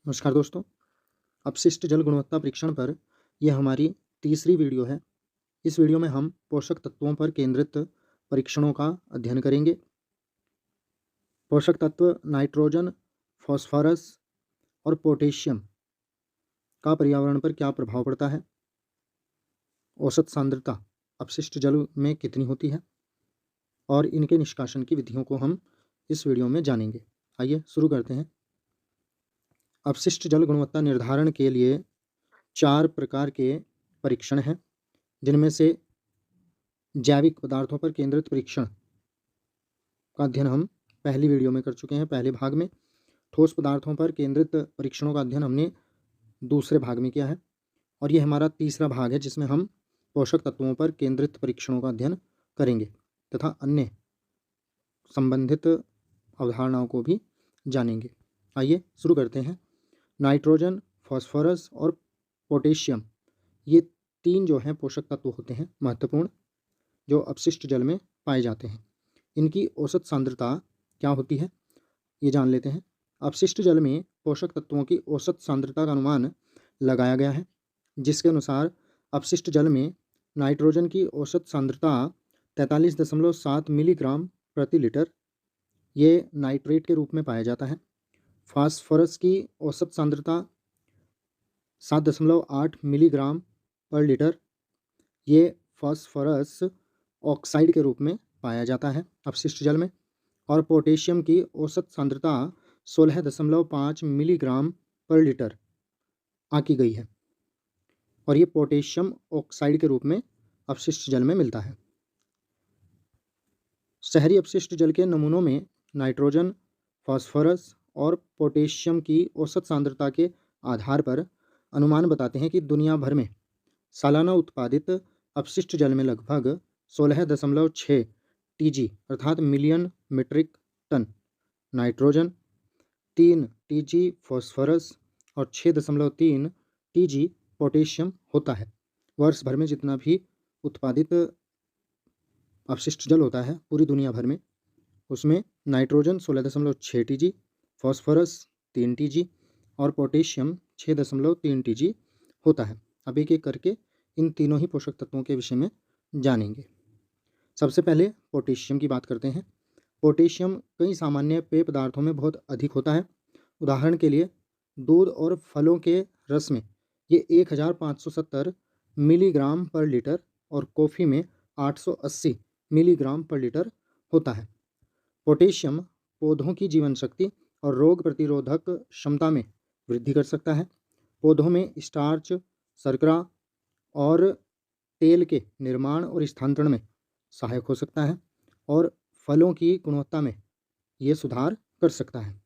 नमस्कार दोस्तों। अपशिष्ट जल गुणवत्ता परीक्षण पर यह हमारी तीसरी वीडियो है। इस वीडियो में हम पोषक तत्वों पर केंद्रित परीक्षणों का अध्ययन करेंगे। पोषक तत्व नाइट्रोजन, फॉस्फोरस और पोटेशियम का पर्यावरण पर क्या प्रभाव पड़ता है, औसत सांद्रता अपशिष्ट जल में कितनी होती है और इनके निष्कासन की विधियों को हम इस वीडियो में जानेंगे। आइए शुरू करते हैं। अपशिष्ट जल गुणवत्ता निर्धारण के लिए 4 प्रकार के परीक्षण हैं, जिनमें से जैविक पदार्थों पर केंद्रित परीक्षण का अध्ययन हम पहली वीडियो में कर चुके हैं, पहले भाग में। ठोस पदार्थों पर केंद्रित परीक्षणों का अध्ययन हमने दूसरे भाग में किया है और ये हमारा तीसरा भाग है, जिसमें हम पोषक तत्वों पर केंद्रित परीक्षणों का अध्ययन करेंगे तथा अन्य संबंधित अवधारणाओं को भी जानेंगे। आइए शुरू करते हैं। नाइट्रोजन, फॉस्फोरस और पोटेशियम, ये 3 जो हैं पोषक तत्व होते हैं महत्वपूर्ण, जो अपशिष्ट जल में पाए जाते हैं। इनकी औसत सांद्रता क्या होती है, ये जान लेते हैं। अपशिष्ट जल में पोषक तत्वों की औसत सांद्रता का अनुमान लगाया गया है, जिसके अनुसार अपशिष्ट जल में नाइट्रोजन की औसत सांद्रता 43.7 मिलीग्राम प्रति लीटर, ये नाइट्रेट के रूप में पाया जाता है। फास्फोरस की औसत सांद्रता 7.8 मिलीग्राम पर लीटर, ये फास्फोरस ऑक्साइड के रूप में पाया जाता है अपशिष्ट जल में। और पोटेशियम की औसत सांद्रता 16.5 मिलीग्राम पर लीटर आंकी गई है और ये पोटेशियम ऑक्साइड के रूप में अपशिष्ट जल में मिलता है। शहरी अपशिष्ट जल के नमूनों में नाइट्रोजन, फास्फोरस और पोटेशियम की औसत सांद्रता के आधार पर अनुमान बताते हैं कि दुनिया भर में सालाना उत्पादित अपशिष्ट जल में लगभग 16.6 टीजी अर्थात million metric ton nitrogen, 3 TG phosphorus और 6.3 टीजी पोटेशियम होता है। वर्ष भर में जितना भी उत्पादित अपशिष्ट जल होता है पूरी दुनिया भर में, उसमें नाइट्रोजन 16.6 टीजी, फॉस्फोरस 3 टीजी और पोटेशियम 6.3 टीजी होता है। अब एक एक करके इन तीनों ही पोषक तत्वों के विषय में जानेंगे। सबसे पहले पोटेशियम की बात करते हैं। पोटेशियम कई सामान्य पेय पदार्थों में बहुत अधिक होता है। उदाहरण के लिए दूध और फलों के रस में ये 1570 मिलीग्राम पर लीटर और कॉफ़ी में 880 मिलीग्राम पर लीटर होता है। पोटेशियम पौधों की जीवन शक्ति और रोग प्रतिरोधक क्षमता में वृद्धि कर सकता है। पौधों में स्टार्च, शर्करा और तेल के निर्माण और स्थानांतरण में सहायक हो सकता है और फलों की गुणवत्ता में ये सुधार कर सकता है।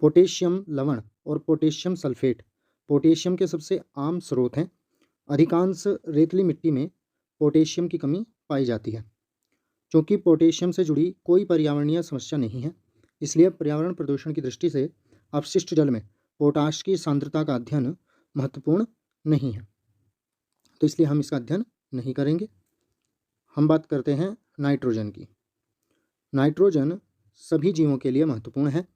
पोटेशियम लवण और पोटेशियम सल्फेट पोटेशियम के सबसे आम स्रोत हैं। अधिकांश रेतीली मिट्टी में पोटेशियम की कमी पाई जाती है। चूँकि पोटेशियम से जुड़ी कोई पर्यावरणीय समस्या नहीं है, इसलिए पर्यावरण प्रदूषण की दृष्टि से अपशिष्ट जल में पोटाश की सांद्रता का अध्ययन महत्वपूर्ण नहीं है, तो इसलिए हम इसका अध्ययन नहीं करेंगे। हम बात करते हैं नाइट्रोजन की। नाइट्रोजन सभी जीवों के लिए महत्वपूर्ण है,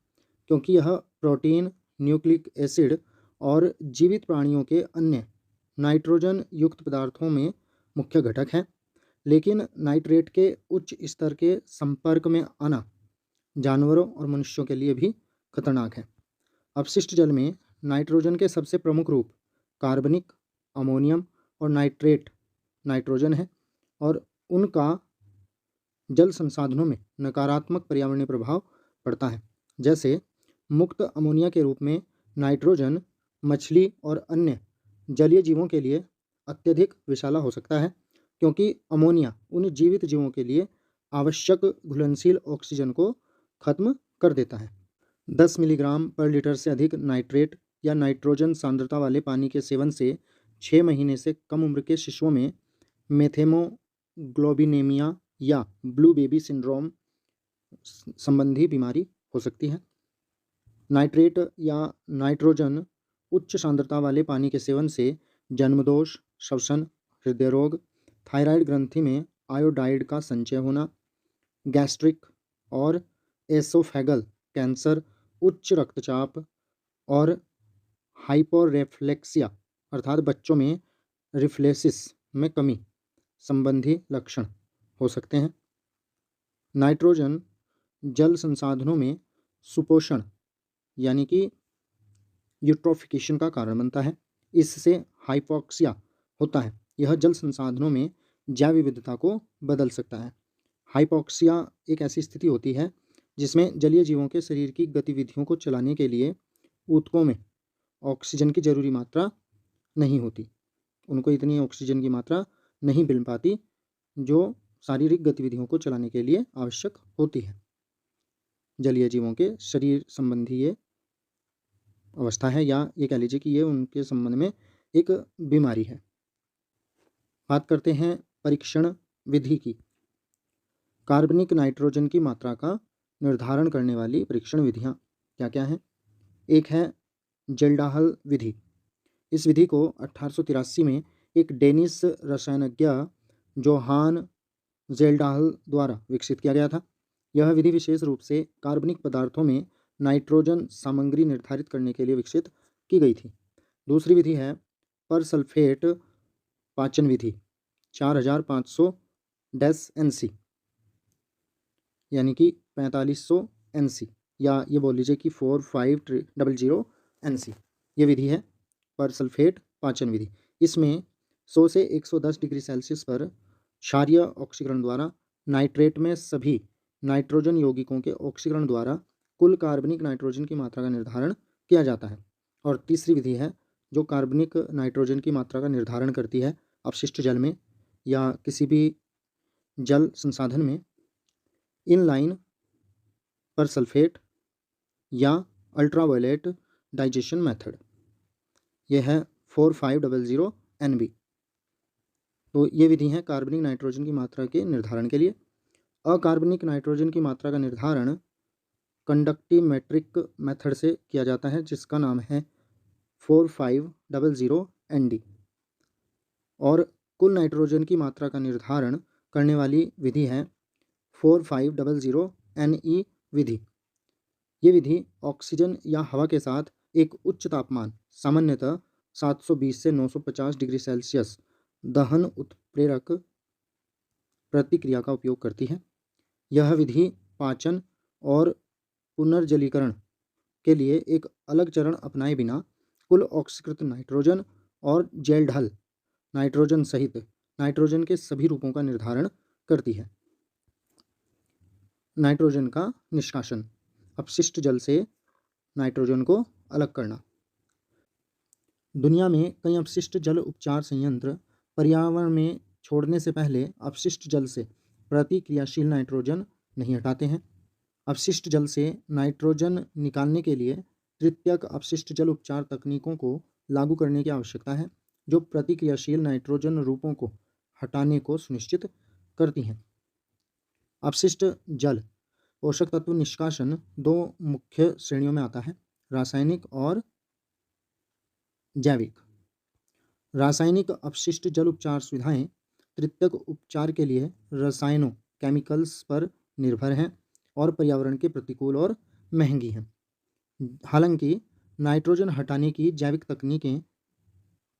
क्योंकि यह प्रोटीन, न्यूक्लिक एसिड और जीवित प्राणियों के अन्य नाइट्रोजन युक्त पदार्थों में मुख्य घटक है। लेकिन नाइट्रेट के उच्च स्तर के संपर्क में आना जानवरों और मनुष्यों के लिए भी खतरनाक है। अपशिष्ट जल में नाइट्रोजन के सबसे प्रमुख रूप कार्बनिक, अमोनियम और नाइट्रेट नाइट्रोजन है और उनका जल संसाधनों में नकारात्मक पर्यावरणीय प्रभाव पड़ता है। जैसे मुक्त अमोनिया के रूप में नाइट्रोजन मछली और अन्य जलीय जीवों के लिए अत्यधिक विषैला हो सकता है, क्योंकि अमोनिया उन जीवित जीवों के लिए आवश्यक घुलनशील ऑक्सीजन को खत्म कर देता है। 10 मिलीग्राम पर लीटर से अधिक नाइट्रेट या नाइट्रोजन सांद्रता वाले पानी के सेवन से 6 महीने से कम उम्र के शिशुओं में मेथेमोग्लोबिनेमिया या ब्लू बेबी सिंड्रोम संबंधी बीमारी हो सकती है। नाइट्रेट या नाइट्रोजन उच्च सांद्रता वाले पानी के सेवन से जन्मदोष, श्वसन, हृदय रोग, थायराइड ग्रंथि में आयोडाइड का संचय होना, गैस्ट्रिक और एसोफेगल कैंसर, उच्च रक्तचाप और हाइपोरेफ्लेक्सिया अर्थात बच्चों में रिफ्लेक्सिस में कमी संबंधी लक्षण हो सकते हैं। नाइट्रोजन जल संसाधनों में सुपोषण यानी कि यूट्रोफिकेशन का कारण बनता है। इससे हाइपोक्सिया होता है। यह जल संसाधनों में जैव विविधता को बदल सकता है। हाइपोक्सिया एक ऐसी स्थिति होती है जिसमें जलीय जीवों के शरीर की गतिविधियों को चलाने के लिए ऊतकों में ऑक्सीजन की जरूरी मात्रा नहीं होती। उनको इतनी ऑक्सीजन की मात्रा नहीं मिल पाती जो शारीरिक गतिविधियों को चलाने के लिए आवश्यक होती है। जलीय जीवों के शरीर संबंधी ये अवस्था है, या ये कह लीजिए कि ये उनके संबंध में एक बीमारी है। बात करते हैं परीक्षण विधि की। कार्बनिक नाइट्रोजन की मात्रा का निर्धारण करने वाली परीक्षण विधियां क्या क्या हैं? एक है जेल्डाहल विधि। इस विधि को 1883 में एक डेनिश रसायनज्ञ जोहान जेल्डाहल द्वारा विकसित किया गया था। यह विधि विशेष रूप से कार्बनिक पदार्थों में नाइट्रोजन सामग्री निर्धारित करने के लिए विकसित की गई थी। दूसरी विधि है परसल्फेट पाचन विधि 4500 NC यानी कि 4500 NC, या ये बोल लीजिए कि 4500 NC। ये विधि है परसल्फेट पाचन विधि। इसमें 100 से 110 डिग्री सेल्सियस पर क्षारीय ऑक्सीकरण द्वारा नाइट्रेट में सभी नाइट्रोजन यौगिकों के ऑक्सीकरण द्वारा कुल कार्बनिक नाइट्रोजन की मात्रा का निर्धारण किया जाता है। और तीसरी विधि है जो कार्बनिक नाइट्रोजन की मात्रा का निर्धारण करती है अपशिष्ट जल में या किसी भी जल संसाधन में इनलाइन परसल्फेट या अल्ट्रावायलेट डाइजेशन मेथड। यह है 4500 NB। तो ये विधि है कार्बनिक नाइट्रोजन की मात्रा के निर्धारण के लिए। अकार्बनिक नाइट्रोजन की मात्रा का निर्धारण कंडक्टिव मैट्रिक मेथड से किया जाता है जिसका नाम है 4500 ND। और कुल नाइट्रोजन की मात्रा का निर्धारण करने वाली विधि है 4500 NE विधि। ये विधि ऑक्सीजन या हवा के साथ एक उच्च तापमान सामान्यतः 720 से 950 डिग्री सेल्सियस दहन उत्प्रेरक प्रतिक्रिया का उपयोग करती है। यह विधि पाचन और पुनर्जलीकरण के लिए एक अलग चरण अपनाए बिना कुल ऑक्सीकृत नाइट्रोजन और जेल्डहल नाइट्रोजन सहित नाइट्रोजन के सभी रूपों का निर्धारण करती है। नाइट्रोजन का निष्कासन, अपशिष्ट जल से नाइट्रोजन को अलग करना। दुनिया में कई अपशिष्ट जल उपचार संयंत्र पर्यावरण में छोड़ने से पहले अपशिष्ट जल से प्रतिक्रियाशील नाइट्रोजन नहीं हटाते हैं। अपशिष्ट जल से नाइट्रोजन निकालने के लिए तृतीयक अपशिष्ट जल उपचार तकनीकों को लागू करने की आवश्यकता है जो प्रतिक्रियाशील नाइट्रोजन रूपों को हटाने को सुनिश्चित करती हैं। अपशिष्ट जल पोषक तत्व निष्कासन दो मुख्य श्रेणियों में आता है, रासायनिक और जैविक। रासायनिक अपशिष्ट जल उपचार सुविधाएं तृतीयक उपचार के लिए रसायनों केमिकल्स पर निर्भर हैं और पर्यावरण के प्रतिकूल और महंगी हैं। हालांकि नाइट्रोजन हटाने की जैविक तकनीकें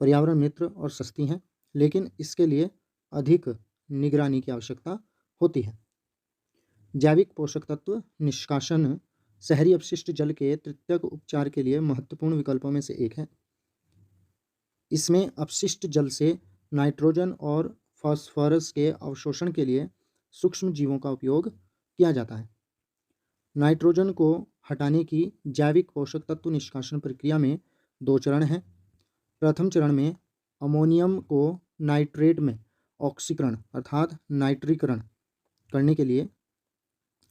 पर्यावरण मित्र और सस्ती हैं, लेकिन इसके लिए अधिक निगरानी की आवश्यकता होती है। जैविक पोषक तत्व निष्कासन शहरी अपशिष्ट जल के तृतीयक उपचार के लिए महत्वपूर्ण विकल्पों में से एक है। इसमें अपशिष्ट जल से नाइट्रोजन और फास्फोरस के अवशोषण के लिए सूक्ष्म जीवों का उपयोग किया जाता है। नाइट्रोजन को हटाने की जैविक पोषक तत्व निष्कासन प्रक्रिया में दो चरण हैं। प्रथम चरण में अमोनियम को नाइट्रेट में ऑक्सीकरण अर्थात नाइट्रीकरण करने के लिए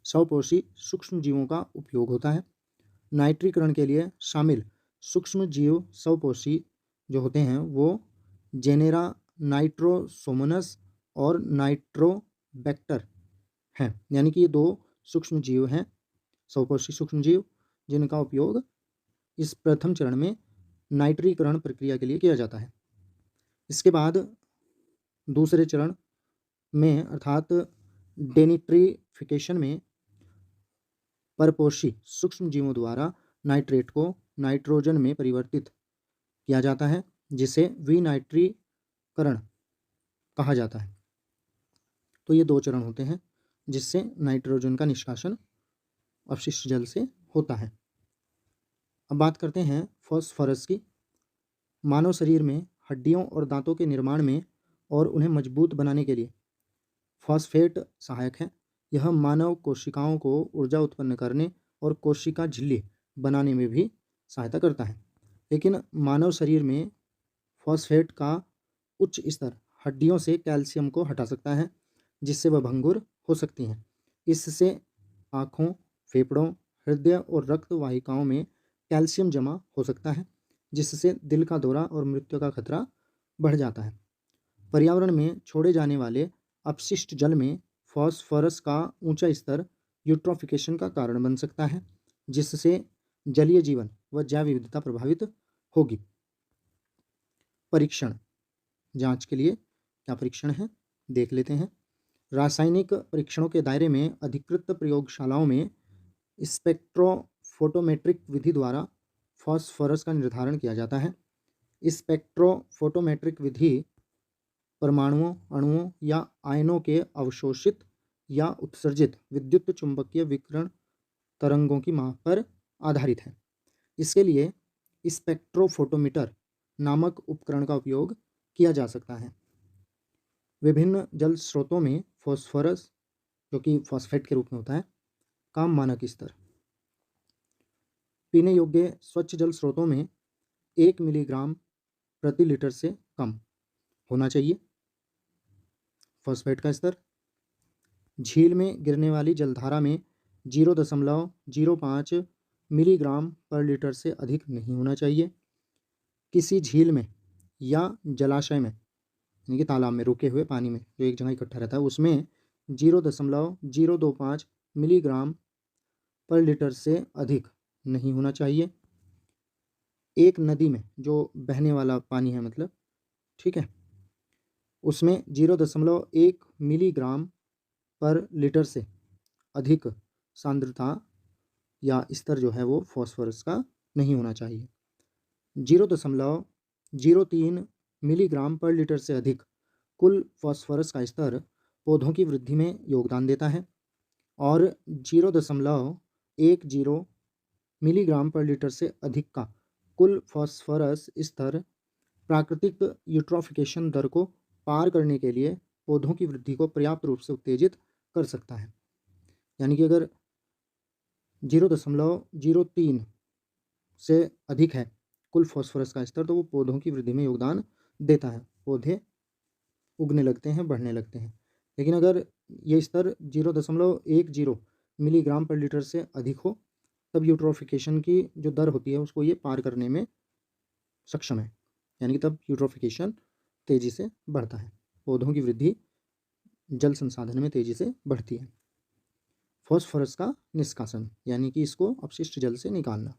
स्वपोषी सूक्ष्म जीवों का उपयोग होता है। नाइट्रीकरण के लिए शामिल सूक्ष्म जीव स्वपोषी जो होते हैं वो जेनेरा नाइट्रोसोमोनस और नाइट्रोबैक्टर हैं। यानी कि ये दो सूक्ष्म जीव हैं, स्वपोषी सूक्ष्म जीव, जिनका उपयोग इस प्रथम चरण में नाइट्रीकरण प्रक्रिया के लिए किया जाता है। इसके बाद दूसरे चरण में अर्थात डेनिट्रीफिकेशन में परपोषी सूक्ष्म जीवों द्वारा नाइट्रेट को नाइट्रोजन में परिवर्तित किया जाता है, जिसे विनाइट्रीकरण कहा जाता है। तो ये 2 चरण होते हैं जिससे नाइट्रोजन का निष्कासन अपशिष्ट जल से होता है। अब बात करते हैं फॉस्फोरस की। मानव शरीर में हड्डियों और दांतों के निर्माण में और उन्हें मजबूत बनाने के लिए फॉस्फेट सहायक है। यह मानव कोशिकाओं को ऊर्जा उत्पन्न करने और कोशिका झिल्ली बनाने में भी सहायता करता है। लेकिन मानव शरीर में फॉस्फेट का उच्च स्तर हड्डियों से कैल्शियम को हटा सकता है, जिससे वह भंगुर हो सकती हैं। इससे आँखों, फेफड़ों, हृदय और रक्त वाहिकाओं में कैल्शियम जमा हो सकता है, जिससे दिल का दौरा और मृत्यु का खतरा बढ़ जाता है। पर्यावरण में छोड़े जाने वाले अपशिष्ट जल में फॉस्फोरस का ऊंचा स्तर यूट्रोफिकेशन का कारण बन सकता है, जिससे जलीय जीवन व जैव विविधता प्रभावित होगी। परीक्षण जांच के लिए क्या परीक्षण है देख लेते हैं। रासायनिक परीक्षणों के दायरे में अधिकृत प्रयोगशालाओं में स्पेक्ट्रोफोटोमेट्रिक विधि द्वारा फॉस्फोरस का निर्धारण किया जाता है। स्पेक्ट्रोफोटोमेट्रिक विधि परमाणुओं, अणुओं या आयनों के अवशोषित या उत्सर्जित विद्युत चुंबकीय विकिरण तरंगों की माप पर आधारित है। इसके लिए स्पेक्ट्रोफोटोमीटर नामक उपकरण का उपयोग किया जा सकता है। विभिन्न जल स्रोतों में फॉस्फोरस, जो कि फॉस्फेट के रूप में होता है, का मानक स्तर पीने योग्य स्वच्छ जल स्रोतों में 1 मिलीग्राम प्रति लीटर से कम होना चाहिए फॉस्फेट का स्तर। झील में गिरने वाली जलधारा में 0.05 मिलीग्राम पर लीटर से अधिक नहीं होना चाहिए। किसी झील में या जलाशय में, यानी कि तालाब में, रुके हुए पानी में जो एक जगह इकट्ठा रहता है, उसमें 0.025 मिलीग्राम पर लीटर से अधिक नहीं होना चाहिए। एक नदी में जो बहने वाला पानी है, मतलब, ठीक है, उसमें 0.1 मिलीग्राम पर लीटर से अधिक सांद्रता या स्तर जो है वो फॉस्फोरस का नहीं होना चाहिए। 0.03 मिलीग्राम पर लीटर से अधिक कुल फॉस्फोरस का स्तर पौधों की वृद्धि में योगदान देता है और 0.10 मिलीग्राम पर लीटर से अधिक का कुल फॉस्फोरस स्तर प्राकृतिक यूट्रोफिकेशन दर को पार करने के लिए पौधों की वृद्धि को पर्याप्त रूप से उत्तेजित कर सकता है। यानी कि अगर 0.03 से अधिक है कुल फॉस्फोरस का स्तर, तो वो पौधों की वृद्धि में योगदान देता है, पौधे उगने लगते हैं, बढ़ने लगते हैं। लेकिन अगर ये स्तर 0.10 मिलीग्राम पर लीटर से अधिक हो, तब यूट्रोफिकेशन की जो दर होती है उसको ये पार करने में सक्षम है, यानी कि तब यूट्रोफिकेशन तेज़ी से बढ़ता है, पौधों की वृद्धि जल संसाधन में तेज़ी से बढ़ती है। फॉस्फोरस का निष्कासन, यानी कि इसको अपशिष्ट जल से निकालना,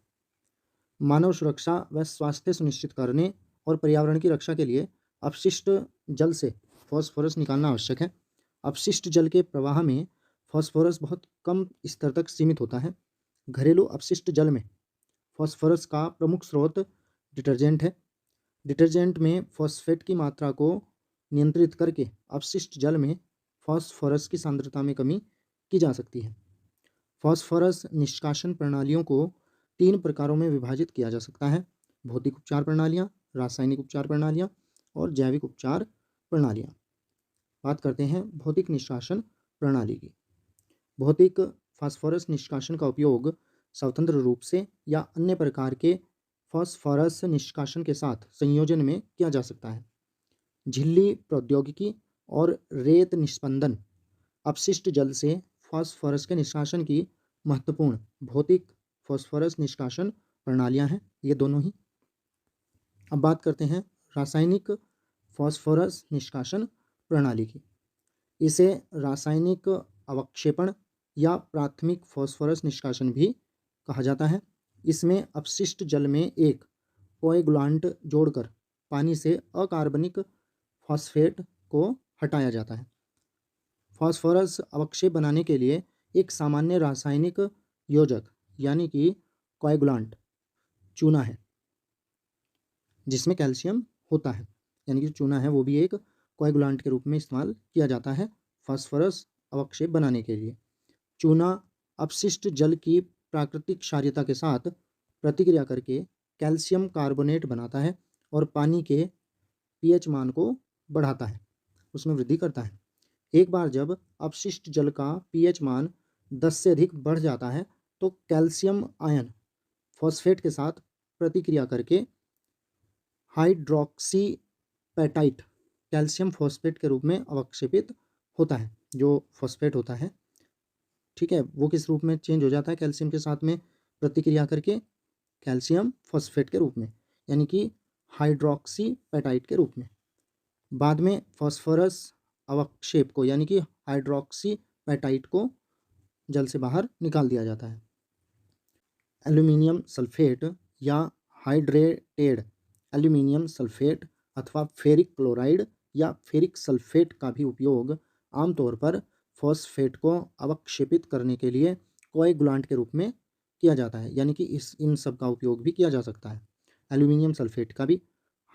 मानव सुरक्षा व स्वास्थ्य सुनिश्चित करने और पर्यावरण की रक्षा के लिए अपशिष्ट जल से फॉस्फोरस निकालना आवश्यक है। अपशिष्ट जल के प्रवाह में फॉस्फोरस बहुत कम स्तर तक सीमित होता है। घरेलू अपशिष्ट जल में फॉस्फोरस का प्रमुख स्रोत डिटर्जेंट है। डिटर्जेंट में फॉस्फेट की मात्रा को नियंत्रित करके अपशिष्ट जल में फॉस्फोरस की सांद्रता में कमी की जा सकती है। फॉस्फोरस निष्कासन प्रणालियों को 3 प्रकारों में विभाजित किया जा सकता है: भौतिक उपचार प्रणालियाँ, रासायनिक उपचार प्रणालियाँ और जैविक उपचार प्रणालियाँ। बात करते हैं भौतिक निष्कासन प्रणाली की। भौतिक फास्फोरस निष्कासन का उपयोग स्वतंत्र रूप से या अन्य प्रकार के फॉस्फोरस निष्कासन के साथ संयोजन में किया जा सकता है। झिल्ली प्रौद्योगिकी और रेत निस्पंदन अपशिष्ट जल से फॉस्फोरस के निष्कासन की महत्वपूर्ण भौतिक फॉस्फोरस निष्कासन प्रणालियां हैं, ये दोनों ही। अब बात करते हैं रासायनिक फॉस्फोरस निष्कासन प्रणाली की। इसे रासायनिक अवक्षेपण या प्राथमिक फॉस्फोरस निष्कासन भी कहा जाता है। इसमें अपशिष्ट जल में एक कोएगुलांट जोड़कर पानी से अकार्बनिक फॉस्फेट को हटाया जाता है। फॉस्फोरस अवक्षेप बनाने के लिए एक सामान्य रासायनिक योजक, यानी कि कोएगुलांट, चूना है। जिसमें कैल्शियम होता है, यानी कि जो चूना है वो भी एक कोएगुलांट के रूप में इस्तेमाल किया जाता है फास्फोरस अवक्षेप बनाने के लिए। चूना अपशिष्ट जल की प्राकृतिक क्षारीयता के साथ प्रतिक्रिया करके कैल्शियम कार्बोनेट बनाता है और पानी के पीएच मान को बढ़ाता है, उसमें वृद्धि करता है। एक बार जब अपशिष्ट जल का पीएच मान 10 से अधिक बढ़ जाता है तो कैल्शियम आयन फॉस्फेट के साथ प्रतिक्रिया करके हाइड्रोक्सीपेटाइट कैल्शियम फॉस्फेट के रूप में अवक्षेपित होता है। जो फॉस्फेट होता है, ठीक है, वो किस रूप में चेंज हो जाता है कैल्शियम के साथ में प्रतिक्रिया करके? कैल्शियम फॉस्फेट के रूप में, यानी कि हाइड्रोक्सीपेटाइट के रूप में। बाद में फॉस्फोरस अवक्षेप को यानी कि हाइड्रोक्सीपेटाइट को जल से बाहर निकाल दिया जाता है। एल्यूमिनियम सल्फेट या हाइड्रेटेड एल्यूमिनियम सल्फेट अथवा फेरिक क्लोराइड या फेरिक सल्फेट का भी उपयोग आमतौर पर फॉस्फेट को अवक्षेपित करने के लिए कोएगुलांट के रूप में किया जाता है, यानी कि इन सब का उपयोग भी किया जा सकता है। एल्यूमिनियम सल्फेट का भी,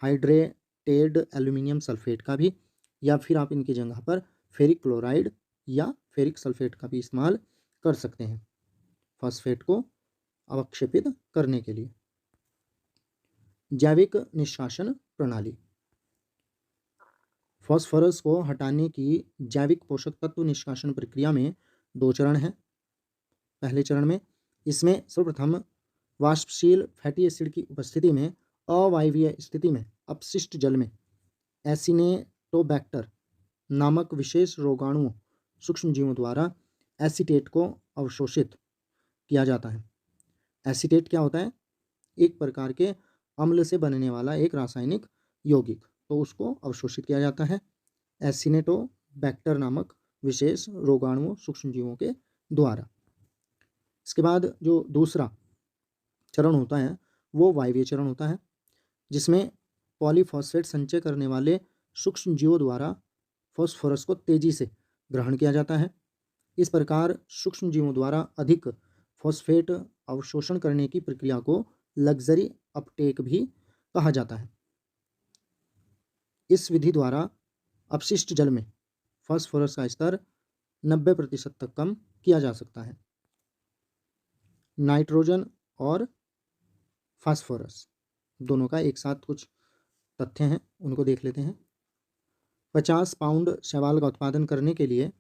हाइड्रेटेड एल्यूमिनियम सल्फेट का भी, या फिर आप इनकी जगह पर फेरिक क्लोराइड या फेरिक सल्फेट का भी इस्तेमाल कर सकते हैं फॉस्फेट को अवक्षेपित करने के लिए। जैविक निष्कासन प्रणाली। फॉस्फोरस को हटाने की जैविक पोषक तत्व निष्कासन प्रक्रिया में 2 चरण हैं। पहले चरण में इसमें सर्वप्रथम वाष्पशील फैटी एसिड की उपस्थिति में अवायवीय स्थिति में अपशिष्ट जल में एसिनेटोबैक्टर नामक विशेष रोगाणुओं सूक्ष्मजीवों द्वारा एसीटेट को अवशोषित किया जाता है। एसीटेट क्या होता है? एक प्रकार के अम्ल से बनने वाला एक रासायनिक यौगिक, तो उसको अवशोषित किया जाता है एसिनेटोबैक्टर नामक विशेष रोगाणुओं सूक्ष्मजीवों के द्वारा। इसके बाद जो दूसरा चरण होता है वो वायवीय चरण होता है, जिसमें पॉलीफॉस्फेट संचय करने वाले सूक्ष्मजीवों द्वारा फॉस्फोरस को तेजी से ग्रहण किया जाता है। इस प्रकार सूक्ष्मजीवों द्वारा अधिक फॉस्फेट अवशोषण करने की प्रक्रिया को लग्जरी अपटेक भी कहा जाता है। इस विधि द्वारा अपशिष्ट जल में फास्फोरस का स्तर 90% तक कम किया जा सकता है। नाइट्रोजन और फास्फोरस दोनों का एक साथ कुछ तथ्य हैं, उनको देख लेते हैं। 50 पाउंड शैवाल का उत्पादन करने के लिए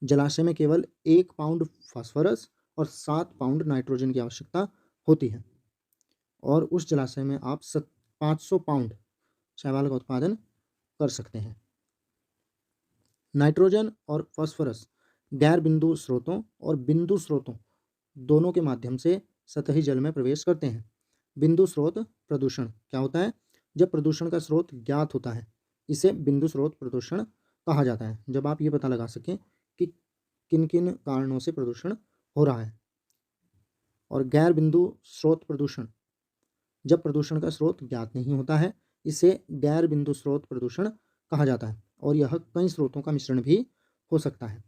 जलाशय में केवल 1 पाउंड फास्फोरस और 7 पाउंड नाइट्रोजन की आवश्यकता होती है, और उस जलाशय में आप 500 पाउंड शैवाल का उत्पादन कर सकते हैं। नाइट्रोजन और फास्फोरस गैर बिंदु स्रोतों और बिंदु स्रोतों दोनों के माध्यम से सतही जल में प्रवेश करते हैं। बिंदु स्रोत प्रदूषण क्या होता है? जब प्रदूषण का स्रोत ज्ञात होता है इसे बिंदु स्रोत प्रदूषण कहा जाता है। जब आप ये पता लगा सकें कि किन किन कारणों से प्रदूषण हो रहा है। और गैर बिंदु स्रोत प्रदूषण, जब प्रदूषण का स्रोत ज्ञात नहीं होता है इसे गैर बिंदु स्रोत प्रदूषण कहा जाता है, और यह कई स्रोतों का मिश्रण भी हो सकता है।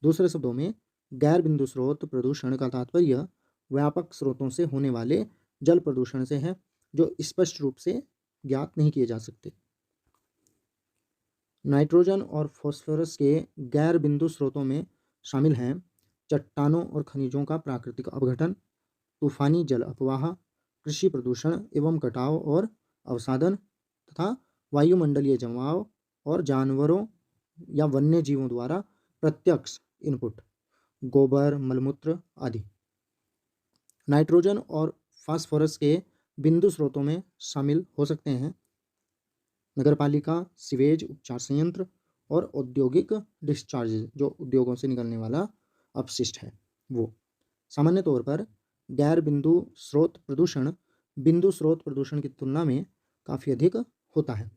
दूसरे शब्दों में गैर बिंदु स्रोत प्रदूषण का तात्पर्य व्यापक स्रोतों से होने वाले जल प्रदूषण से है जो स्पष्ट रूप से ज्ञात नहीं किए जा सकते। नाइट्रोजन और फास्फोरस के गैर बिंदु स्रोतों में शामिल हैं चट्टानों और खनिजों का प्राकृतिक अपघटन, तूफानी जल अपवाह, कृषि प्रदूषण एवं कटाव और अवसादन तथा वायुमंडलीय जमाव और जानवरों या वन्य जीवों द्वारा प्रत्यक्ष इनपुट, गोबर, मलमूत्र आदि। नाइट्रोजन और फास्फोरस के बिंदु स्रोतों में शामिल हो सकते हैं नगरपालिका सीवेज उपचार संयंत्र और औद्योगिक डिस्चार्जेज, जो उद्योगों से निकलने वाला अपशिष्ट है वो। सामान्य तौर पर गैर बिंदु स्रोत प्रदूषण बिंदु स्रोत प्रदूषण की तुलना में काफ़ी अधिक होता है।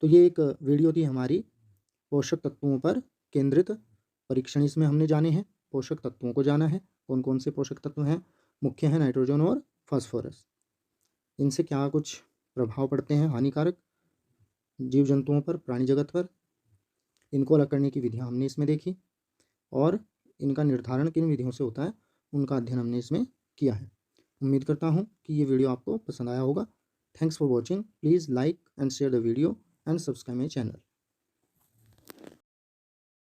तो ये एक वीडियो थी हमारी पोषक तत्वों पर केंद्रित। परीक्षण इसमें हमने जाने हैं, पोषक तत्वों को जाना है, कौन कौन से पोषक तत्व हैं, मुख्य हैं नाइट्रोजन और फास्फोरस, इनसे क्या कुछ प्रभाव पड़ते हैं हानिकारक जीव जंतुओं पर, प्राणी जगत पर, इनको अलग करने की विधियाँ हमने इसमें देखी, और इनका निर्धारण किन विधियों से होता है उनका अध्ययन हमने इसमें किया है। उम्मीद करता हूँ कि ये वीडियो आपको पसंद आया होगा। Thanks for watching. Please like and share the video and subscribe my channel.